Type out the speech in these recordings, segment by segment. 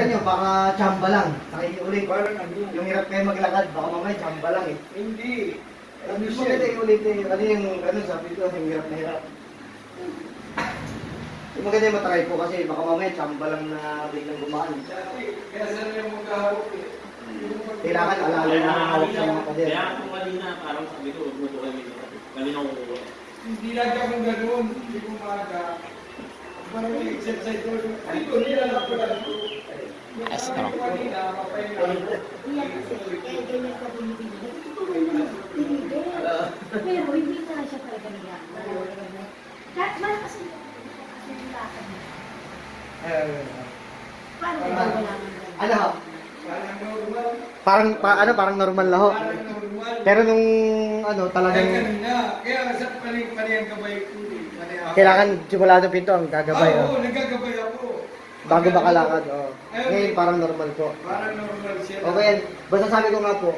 Tignan nyo, baka chamba lang. Nakikiulit. Parang ano. Yung hirap kayo maglakad, baka mamaya chamba lang eh. Hindi. Ano Hindi mo siya? maganda yung ulit eh. Ano yung, ano sabi ko, yung hirap na hirap. Yung maganda yung matry po kasi baka mamaya chamba lang na biglang gumaan. Kaya saan yung maghahawak eh? Kailangan alalay na hawak sa mga pader. Kaya kung kanina, parang sabi ko, huwag mo po kami. Kami na kukuha. Hindi lagi akong gano'n. Hindi ko maaga. Parang may exercise ko. Ay, ko nila ako lang. Sabi ko kanina, mapahinga. Iya kasi, kaya ganyan ka binibili. Natutunan na binibili. Pero hindi na siya talaga niya. Kahit malakas yung lakad niya. Paano kung wala nga ganyan? Ano ho? Parang normal. Parang normal laho. Parang normal. Pero nung ano Ay, talagang kanina. Kaya sa paling gabay ko. kailangan simulado pinto ang gagabay. Oo, Oh. nagagabay ako. Bago makalakad. Oh. Ngayon parang normal po. Parang normal siya. Okay, basta sabi ko nga po,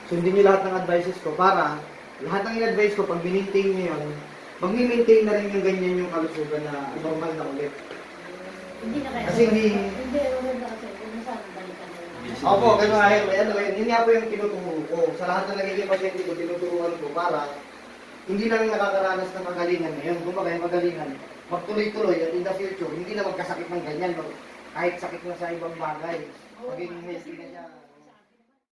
sundin niyo lahat ng advices ko para lahat ng in-advise ko, pag minintain niyo yun, mag-maintain na rin yung ganyan yung kalusugan na normal na ulit. Hindi na kaya. Kasi hindi- Hindi, maganda kasi. Kung nasaan balikan na yun. Opo, ganun nga yun nga po yung tinuturo ko. Sa lahat ng nagiging pasyente ko, tinuturuan ko para hindi lang nakakaranas ng magalingan ngayon. Kumbaga yung magalingan, magtuloy-tuloy at in the future, hindi na magkasakit ng ganyan. Kahit sakit na sa ibang bagay, maging healthy na siya.